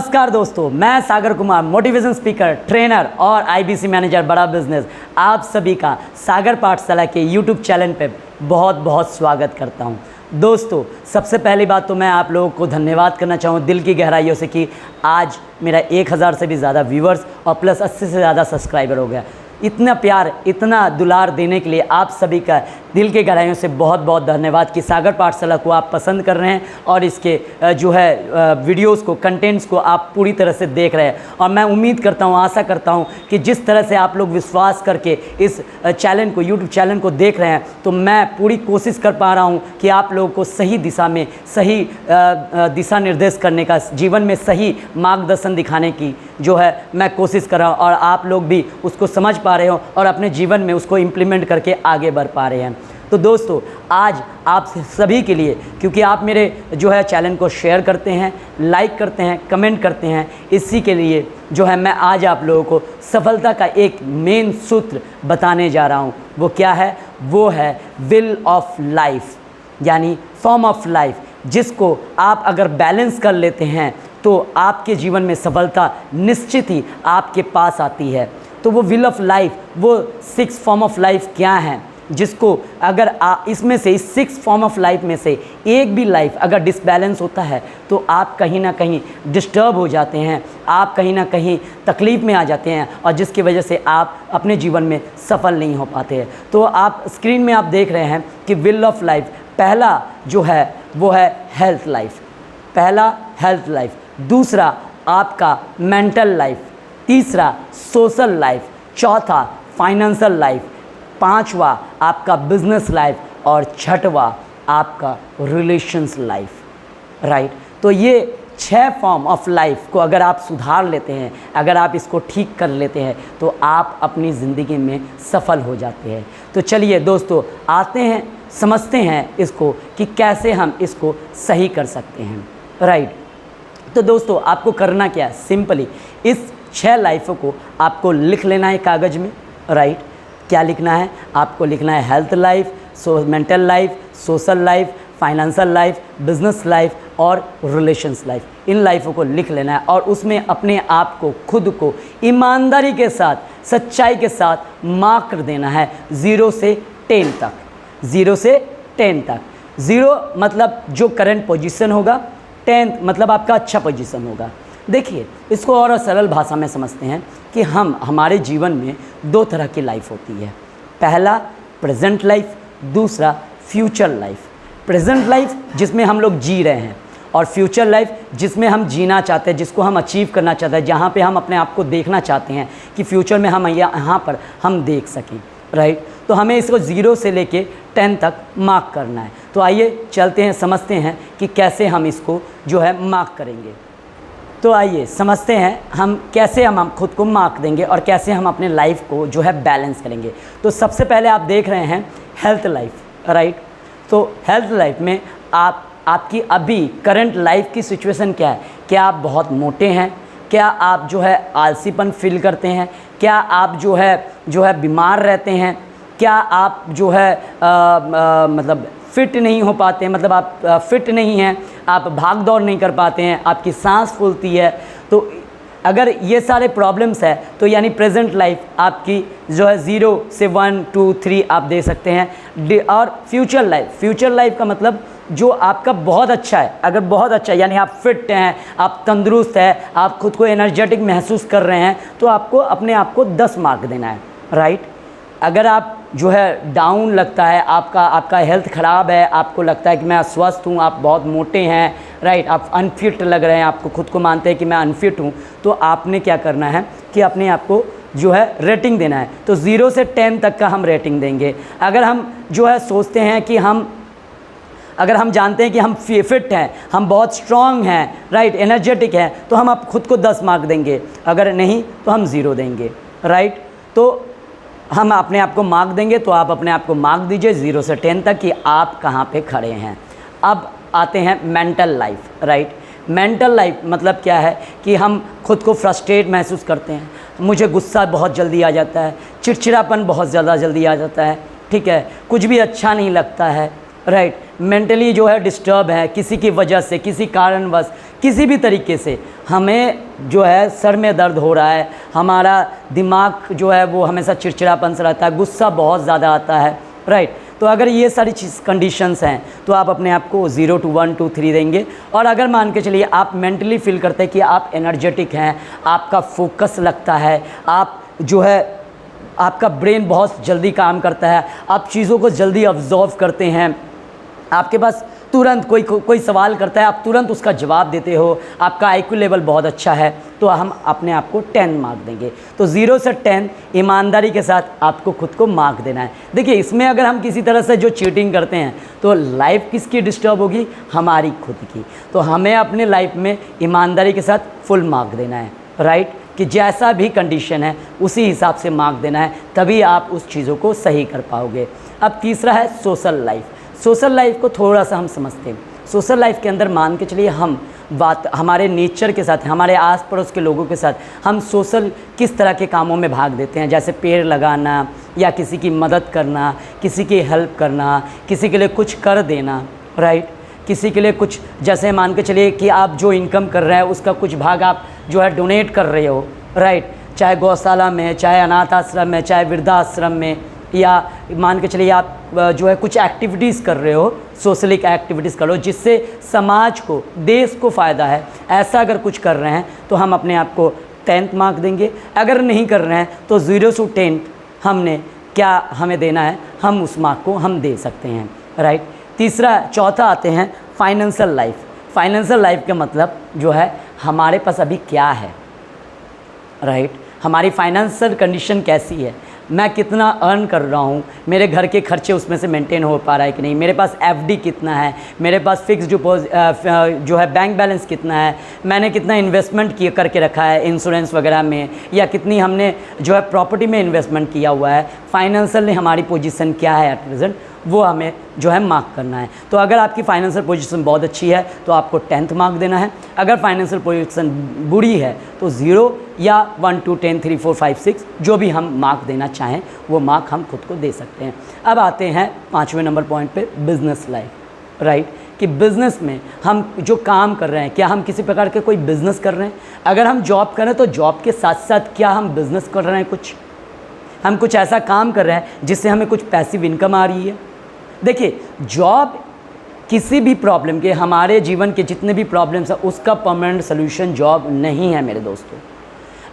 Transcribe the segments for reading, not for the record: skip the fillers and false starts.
नमस्कार दोस्तों, मैं Sagar Kumar, motivation speaker, trainer और आईबीसी मैनेजर बड़ा बिजनेस, आप सभी का सागर पाठशाला के यूट्यूब चैनल पे बहुत बहुत स्वागत करता हूं। दोस्तों, सबसे पहली बात तो मैं आप लोगों को धन्यवाद करना चाहूँ दिल की गहराइयों से कि आज मेरा 1000 से भी ज़्यादा व्यूवर्स और प्लस 80 से ज़्यादा सब्सक्राइबर हो गया। इतना प्यार, इतना दुलार देने के लिए आप सभी का दिल के गहराइयों से बहुत बहुत धन्यवाद कि सागर पाठशाला को आप पसंद कर रहे हैं और इसके जो है वीडियोस को, कंटेंट्स को आप पूरी तरह से देख रहे हैं। और मैं उम्मीद करता हूं, आशा करता हूं कि जिस तरह से आप लोग विश्वास करके इस चैनल को, यूट्यूब चैनल को देख रहे हैं, तो मैं पूरी कोशिश कर पा रहा हूं कि आप लोगों को सही दिशा में, सही दिशा निर्देश करने का, जीवन में सही मार्गदर्शन दिखाने की जो है मैं कोशिश कर रहा हूँ और आप लोग भी उसको समझ पा रहे हो और अपने जीवन में उसको इम्प्लीमेंट करके आगे बढ़ पा रहे हैं। तो दोस्तों, आज आप सभी के लिए, क्योंकि आप मेरे जो है चैनल को शेयर करते हैं, लाइक करते हैं, कमेंट करते हैं, इसी के लिए जो है मैं आज आप लोगों को सफलता का एक मेन सूत्र बताने जा रहा हूँ। वो क्या है? वो है विल ऑफ लाइफ, यानी फॉर्म ऑफ लाइफ, जिसको आप अगर बैलेंस कर लेते हैं तो आपके जीवन में सफलता निश्चित ही आपके पास आती है। तो वो विल ऑफ लाइफ, वो 6 फॉर्म ऑफ लाइफ क्या हैं, जिसको अगर इसमें से, इस 6 फॉर्म ऑफ लाइफ में से एक भी लाइफ अगर डिसबैलेंस होता है तो आप कहीं ना कहीं डिस्टर्ब हो जाते हैं, आप कहीं ना कहीं तकलीफ़ में आ जाते हैं और जिसकी वजह से आप अपने जीवन में सफल नहीं हो पाते हैं। तो आप स्क्रीन में आप देख रहे हैं कि विल ऑफ लाइफ, पहला जो है वो है हेल्थ लाइफ, पहला हेल्थ लाइफ, दूसरा आपका मेंटल लाइफ, तीसरा सोशल लाइफ, चौथा फाइनेंशियल लाइफ, पांचवा आपका बिजनेस लाइफ और छठवा आपका रिलेशंस लाइफ। राइट? तो ये 6 फॉर्म ऑफ लाइफ को अगर आप सुधार लेते हैं, अगर आप इसको ठीक कर लेते हैं, तो आप अपनी ज़िंदगी में सफल हो जाते हैं। तो चलिए दोस्तों, आते हैं, समझते हैं इसको कि कैसे हम इसको सही कर सकते हैं। राइट? तो दोस्तों, आपको करना क्या है? सिंपली इस 6 लाइफों को आपको लिख लेना है कागज़ में। राइट? क्या लिखना है? आपको लिखना है health life, mental life, social life, financial life, business life और रिलेशंस लाइफ। इन लाइफों को लिख लेना है और उसमें अपने आप को, खुद को ईमानदारी के साथ, सच्चाई के साथ मार्क कर देना है 0 से 10 तक। 0 से 10 तक। 0 मतलब जो करंट पोजीशन होगा, 10 मतलब आपका अच्छा पोजीशन होगा। देखिए, इसको और सरल भाषा में समझते हैं कि हमारे जीवन में 2 तरह की लाइफ होती है। पहला प्रेजेंट लाइफ, दूसरा फ्यूचर लाइफ। प्रेजेंट लाइफ जिसमें हम लोग जी रहे हैं और फ्यूचर लाइफ जिसमें हम जीना चाहते हैं, जिसको हम अचीव करना चाहते हैं, जहाँ पे हम अपने आप को देखना चाहते हैं कि फ्यूचर में हम यहाँ पर हम देख सकें। राइट? तो हमें इसको 0 से लेके 10 तक मार्क करना है। तो आइए चलते हैं, समझते हैं कि कैसे हम इसको जो है मार्क करेंगे। तो आइए समझते हैं हम कैसे हम खुद को मार्क देंगे और कैसे हम अपने लाइफ को जो है बैलेंस करेंगे। तो सबसे पहले आप देख रहे हैं हेल्थ लाइफ। राइट? तो हेल्थ लाइफ में आपकी अभी करंट लाइफ की सिचुएशन क्या है? क्या आप बहुत मोटे हैं? क्या आप जो है आलसीपन फील करते हैं? क्या आप जो है बीमार रहते हैं? क्या आप जो है मतलब फिट नहीं हो पाते हैं, मतलब आप फिट नहीं हैं, आप भाग दौड़ नहीं कर पाते हैं, आपकी सांस फूलती है? तो अगर ये सारे प्रॉब्लम्स है तो यानी प्रेजेंट लाइफ आपकी जो है 0 से 1, 2, 3 आप दे सकते हैं। और फ्यूचर लाइफ का मतलब जो आपका बहुत अच्छा है, अगर बहुत अच्छा है यानी आप फिट हैं, आप तंदुरुस्त हैं, आप खुद को एनर्जेटिक महसूस कर रहे हैं, तो आपको अपने आप को 10 मार्क देना है। राइट? अगर आप जो है डाउन लगता है, आपका हेल्थ ख़राब है, आपको लगता है कि मैं अस्वस्थ हूँ, आप बहुत मोटे हैं, राइट, आप अनफिट लग रहे हैं, आपको खुद को मानते हैं कि मैं अनफिट हूँ, तो आपने क्या करना है कि अपने आप को जो है रेटिंग देना है। तो 0 से 10 तक का हम रेटिंग देंगे। अगर हम जो है सोचते हैं कि अगर हम जानते हैं कि हम फिट हैं, हम बहुत स्ट्रांग हैं, राइट, एनर्जेटिक हैं, तो हम आप खुद को 10 मार्क देंगे। अगर नहीं तो हम 0 देंगे। राइट? तो हम अपने आप को मार्क देंगे, तो आप अपने आप को मार्क दीजिए 0 से 10 तक कि आप कहाँ पे खड़े हैं। अब आते हैं mental life. Right? Mental life मतलब क्या है कि हम खुद को फ्रस्ट्रेट महसूस करते हैं, मुझे गुस्सा बहुत जल्दी आ जाता है, चिड़चिड़ापन बहुत ज़्यादा जल्दी आ जाता है, ठीक है, कुछ भी अच्छा नहीं लगता है। राइट? मेंटली जो है डिस्टर्ब है किसी की वजह से, किसी कारणवश, किसी भी तरीके से हमें जो है सर में दर्द हो रहा है, हमारा दिमाग जो है वो हमेशा चिड़चिड़ापन से रहता है, गुस्सा बहुत ज़्यादा आता है, राइट। तो अगर ये सारी चीज़ कंडीशंस हैं तो आप अपने आप को 0 to 1 to 3 देंगे। और अगर मान के चलिए आप मेंटली फील करते हैं कि आप एनर्जेटिक हैं, आपका फोकस लगता है, आप जो है आपका ब्रेन बहुत जल्दी काम करता है, आप चीज़ों को जल्दी ऑब्जर्व करते हैं, आपके पास तुरंत कोई सवाल करता है आप तुरंत उसका जवाब देते हो, आपका आईक्यू लेवल बहुत अच्छा है, तो हम अपने आप को 10 मार्क देंगे। तो 0 से 10 ईमानदारी के साथ आपको खुद को मार्क देना है। देखिए इसमें अगर हम किसी तरह से जो चीटिंग करते हैं तो लाइफ किसकी डिस्टर्ब होगी, हमारी खुद की। तो हमें अपने लाइफ में ईमानदारी के साथ फुल मार्क देना है, राइट, कि जैसा भी कंडीशन है उसी हिसाब से मार्क देना है, तभी आप उस चीज़ों को सही कर पाओगे। अब तीसरा है सोशल लाइफ। सोशल लाइफ को थोड़ा सा हम समझते हैं। सोशल लाइफ के अंदर मान के चलिए हम बात हमारे नेचर के साथ, हमारे आस पड़ोस के लोगों के साथ हम सोशल किस तरह के कामों में भाग देते हैं, जैसे पेड़ लगाना या किसी की मदद करना, किसी की हेल्प करना, किसी के लिए कुछ कर देना, राइट, किसी के लिए कुछ, जैसे मान के चलिए कि आप जो इनकम कर रहे हैं उसका कुछ भाग आप जो है डोनेट कर रहे हो, राइट, चाहे गौशाला में, चाहे अनाथ आश्रम में, चाहे वृद्धाश्रम में, या मान के चलिए आप जो है कुछ एक्टिविटीज़ कर रहे हो, सोशल एक्टिविटीज़ कर लो जिससे समाज को, देश को फ़ायदा है, ऐसा अगर कुछ कर रहे हैं तो हम अपने आप को 10th मार्क देंगे। अगर नहीं कर रहे हैं तो 0 से 10 हमने क्या हमें देना है, हम उस मार्क को हम दे सकते हैं, राइट। चौथा आते हैं फाइनेंशियल लाइफ। फाइनेंशियल लाइफ का मतलब जो है हमारे पास अभी क्या है, राइट, हमारी फाइनेंशियल कंडीशन कैसी है, मैं कितना अर्न कर रहा हूँ, मेरे घर के खर्चे उसमें से मेंटेन हो पा रहा है कि नहीं, मेरे पास एफडी कितना है, मेरे पास फिक्स डिपॉजिट जो है बैंक बैलेंस कितना है, मैंने कितना इन्वेस्टमेंट किया करके रखा है इंश्योरेंस वगैरह में, या कितनी हमने जो है प्रॉपर्टी में इन्वेस्टमेंट किया हुआ है, फाइनेंशियल हमारी पोजीशन क्या है एट प्रेजेंट, वो हमें जो है मार्क करना है। तो अगर आपकी फाइनेंशियल पोजीशन बहुत अच्छी है तो आपको 10th मार्क देना है। अगर फाइनेंशियल पोजीशन बुरी है तो 0 या 1 2 10 3 4 5 6 जो भी हम मार्क देना चाहें वो मार्क हम खुद को दे सकते हैं। अब आते हैं 5वें नंबर पॉइंट पे, बिज़नेस लाइफ, राइट, कि बिज़नेस में हम जो काम कर रहे हैं, क्या हम किसी प्रकार के कोई बिज़नेस कर रहे हैं। अगर हम जॉब करें तो जॉब के साथ साथ क्या हम बिज़नेस कर रहे हैं, हम कुछ ऐसा काम कर रहे हैं जिससे हमें कुछ पैसिव इनकम आ रही है। देखिए जॉब किसी भी प्रॉब्लम के, हमारे जीवन के जितने भी प्रॉब्लम्स हैं उसका परमानेंट सोल्यूशन जॉब नहीं है मेरे दोस्तों।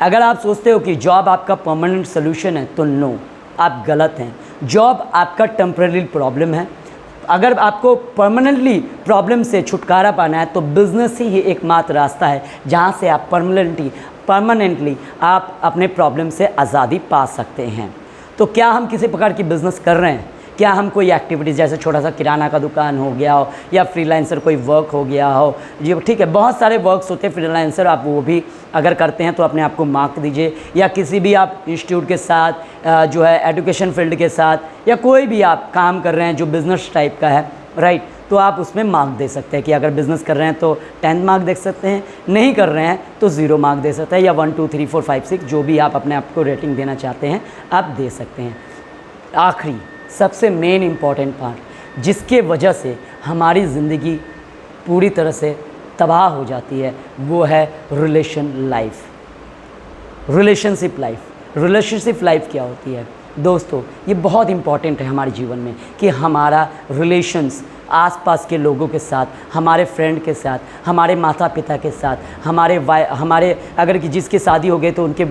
अगर आप सोचते हो कि जॉब आपका परमानेंट सोल्यूशन है तो नो, आप गलत हैं। जॉब आपका टेम्परेरी प्रॉब्लम है। अगर आपको परमानेंटली प्रॉब्लम से छुटकारा पाना है तो बिज़नेस ही एकमात्र रास्ता है जहाँ से आप परमानेंटली आप अपने प्रॉब्लम से आज़ादी पा सकते हैं। तो क्या हम किसी प्रकार की बिज़नेस कर रहे हैं, क्या हम कोई एक्टिविटीज़ जैसे छोटा सा किराना का दुकान हो गया हो या फ्रीलांसर कोई वर्क हो गया हो, जी ठीक है, बहुत सारे वर्क्स होते हैं फ्रीलांसर, आप वो भी अगर करते हैं तो अपने आप को मार्क दीजिए। या किसी भी आप इंस्टीट्यूट के साथ जो है एजुकेशन फील्ड के साथ या कोई भी आप काम कर रहे हैं जो बिज़नेस टाइप का है, राइट, तो आप उसमें मार्क दे सकते हैं कि अगर बिज़नेस कर रहे हैं तो 10 मार्क दे सकते हैं, नहीं कर रहे हैं तो 0 मार्क दे सकते हैं, या 1 2 3 4 5 6 जो भी आप अपने आप को रेटिंग देना चाहते हैं आप दे सकते हैं। आखिरी सबसे मेन इम्पॉर्टेंट पार्ट जिसके वजह से हमारी ज़िंदगी पूरी तरह से तबाह हो जाती है वो है रिलेशनशिप लाइफ क्या होती है दोस्तों, ये बहुत इम्पॉर्टेंट है हमारे जीवन में कि हमारा रिलेशंस आसपास के लोगों के साथ, हमारे फ्रेंड के साथ, हमारे माता पिता के साथ, हमारे अगर कि जिसकी शादी हो गई तो उनके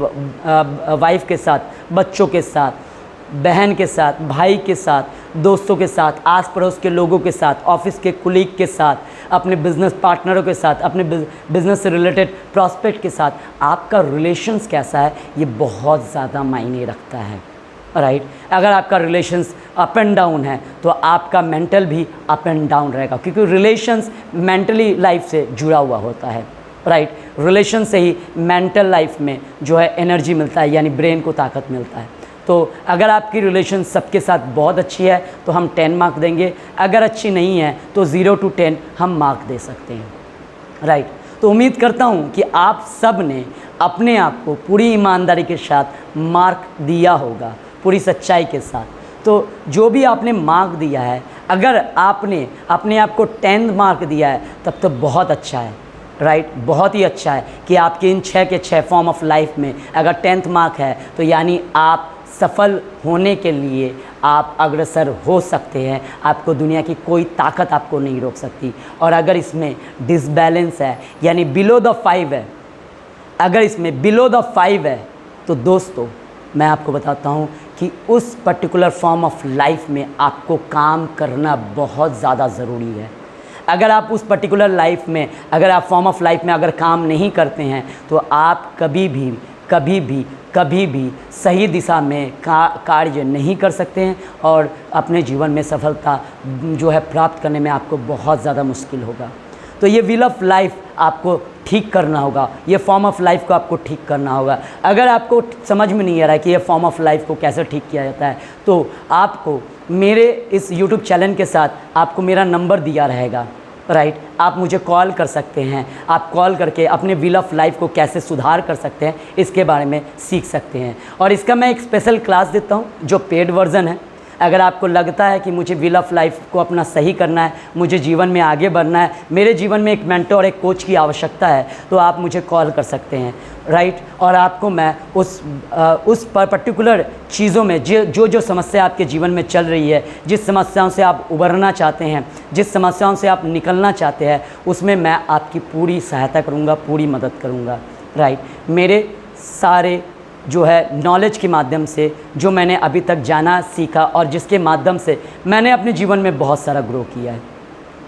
वाइफ के साथ, बच्चों के साथ, बहन के साथ, भाई के साथ, दोस्तों के साथ, आस पड़ोस के लोगों के साथ, ऑफिस के कुलीग के साथ, अपने बिज़नेस पार्टनरों के साथ, अपने बिज़नेस से रिलेटेड प्रॉस्पेक्ट के साथ आपका रिलेशंस कैसा है ये बहुत ज़्यादा मायने रखता है, राइट। अगर आपका रिलेशंस अप एंड डाउन है तो आपका मेंटल भी अप एंड डाउन रहेगा, क्योंकि रिलेशंस मेंटली लाइफ से जुड़ा हुआ होता है, राइट। रिलेशन से ही मेंटल लाइफ में जो है एनर्जी मिलता है, यानी ब्रेन को ताकत मिलता है। तो अगर आपकी रिलेशन सबके साथ बहुत अच्छी है तो हम 10 मार्क देंगे, अगर अच्छी नहीं है तो 0 to 10 हम मार्क दे सकते हैं, राइट। तो उम्मीद करता हूँ कि आप सब ने अपने आप को पूरी ईमानदारी के साथ मार्क दिया होगा, पूरी सच्चाई के साथ। तो जो भी आपने मार्क दिया है, अगर आपने अपने आप को 10 मार्क दिया है तब तो बहुत अच्छा है, राइट, बहुत ही अच्छा है कि आपके इन 6 के 6 फॉर्म ऑफ लाइफ में अगर 10th मार्क है तो यानी आप सफल होने के लिए आप अग्रसर हो सकते हैं। आपको दुनिया की कोई ताकत आपको नहीं रोक सकती। और अगर इसमें डिसबैलेंस है यानी बिलो द 5 है, अगर इसमें बिलो द 5 है तो दोस्तों मैं आपको बताता हूँ कि उस पर्टिकुलर फॉर्म ऑफ लाइफ में आपको काम करना बहुत ज़्यादा ज़रूरी है। अगर आप उस पर्टिकुलर लाइफ में, अगर आप फॉर्म ऑफ लाइफ में अगर काम नहीं करते हैं तो आप कभी भी सही दिशा में कार्य नहीं कर सकते हैं और अपने जीवन में सफलता जो है प्राप्त करने में आपको बहुत ज़्यादा मुश्किल होगा। तो ये व्हील ऑफ लाइफ आपको ठीक करना होगा, ये फॉर्म ऑफ लाइफ को आपको ठीक करना होगा। अगर आपको समझ में नहीं आ रहा है कि ये फॉर्म ऑफ लाइफ को कैसे ठीक किया जाता है तो आपको मेरे इस YouTube चैनल के साथ आपको मेरा नंबर दिया रहेगा, राइट। आप मुझे कॉल कर सकते हैं, आप कॉल करके अपने व्हील ऑफ लाइफ को कैसे सुधार कर सकते हैं इसके बारे में सीख सकते हैं। और इसका मैं एक स्पेशल क्लास देता हूँ जो पेड वर्जन है। अगर आपको लगता है कि मुझे व्हील ऑफ लाइफ को अपना सही करना है, मुझे जीवन में आगे बढ़ना है, मेरे जीवन में एक मेंटर, एक कोच की आवश्यकता है, तो आप मुझे कॉल कर सकते हैं, राइट। और आपको मैं उस पर्टिकुलर चीज़ों में जो समस्या आपके जीवन में चल रही है, जिस समस्याओं से आप उबरना चाहते हैं, जिस समस्याओं से आप निकलना चाहते हैं, उसमें मैं आपकी पूरी सहायता करूँगा, पूरी मदद करूँगा, राइट। मेरे सारे जो है नॉलेज के माध्यम से जो मैंने अभी तक जाना, सीखा और जिसके माध्यम से मैंने अपने जीवन में बहुत सारा ग्रो किया है,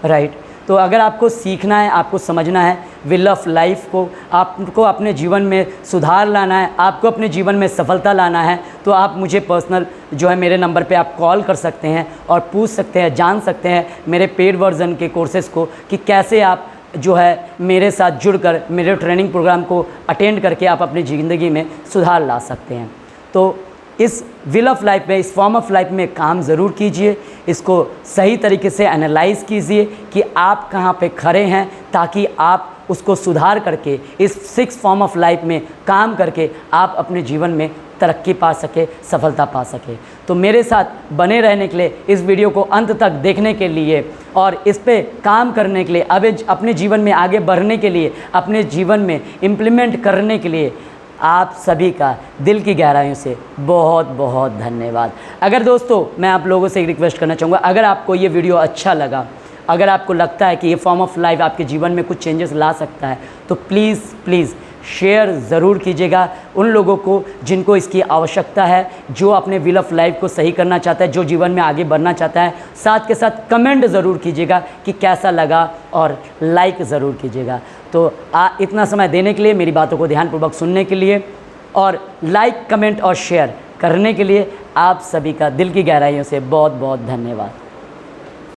राइट। तो अगर आपको सीखना है, आपको समझना है व्हील ऑफ लाइफ को, आपको अपने जीवन में सुधार लाना है, आपको अपने जीवन में सफलता लाना है, तो आप मुझे पर्सनल जो है मेरे नंबर पे आप कॉल कर सकते हैं और पूछ सकते हैं, जान सकते हैं मेरे पेड वर्जन के कोर्सेज़ को कि कैसे आप जो है मेरे साथ जुड़कर मेरे ट्रेनिंग प्रोग्राम को अटेंड करके आप अपनी ज़िंदगी में सुधार ला सकते हैं। तो इस व्हील ऑफ लाइफ में, इस फॉर्म ऑफ लाइफ में काम ज़रूर कीजिए, इसको सही तरीके से एनालाइज़ कीजिए कि आप कहाँ पे खड़े हैं, ताकि आप उसको सुधार करके इस 6 फॉर्म ऑफ लाइफ में काम करके आप अपने जीवन में तरक्की पा सके, सफलता पा सके। तो मेरे साथ बने रहने के लिए, इस वीडियो को अंत तक देखने के लिए और इस पे काम करने के लिए, अब अपने जीवन में आगे बढ़ने के लिए, अपने जीवन में इम्प्लीमेंट करने के लिए आप सभी का दिल की गहराइयों से बहुत बहुत धन्यवाद। अगर दोस्तों मैं आप लोगों से एक रिक्वेस्ट करना चाहूँगा, अगर आपको ये वीडियो अच्छा लगा, अगर आपको लगता है कि ये फॉर्म ऑफ लाइफ आपके जीवन में कुछ चेंजेस ला सकता है, तो प्लीज़ शेयर ज़रूर कीजिएगा उन लोगों को जिनको इसकी आवश्यकता है, जो अपने व्हील ऑफ लाइफ को सही करना चाहता है, जो जीवन में आगे बढ़ना चाहता है। साथ के साथ कमेंट ज़रूर कीजिएगा कि कैसा लगा और लाइक ज़रूर कीजिएगा। तो इतना समय देने के लिए, मेरी बातों को ध्यानपूर्वक सुनने के लिए और लाइक, कमेंट और शेयर करने के लिए आप सभी का दिल की गहराइयों से बहुत बहुत धन्यवाद।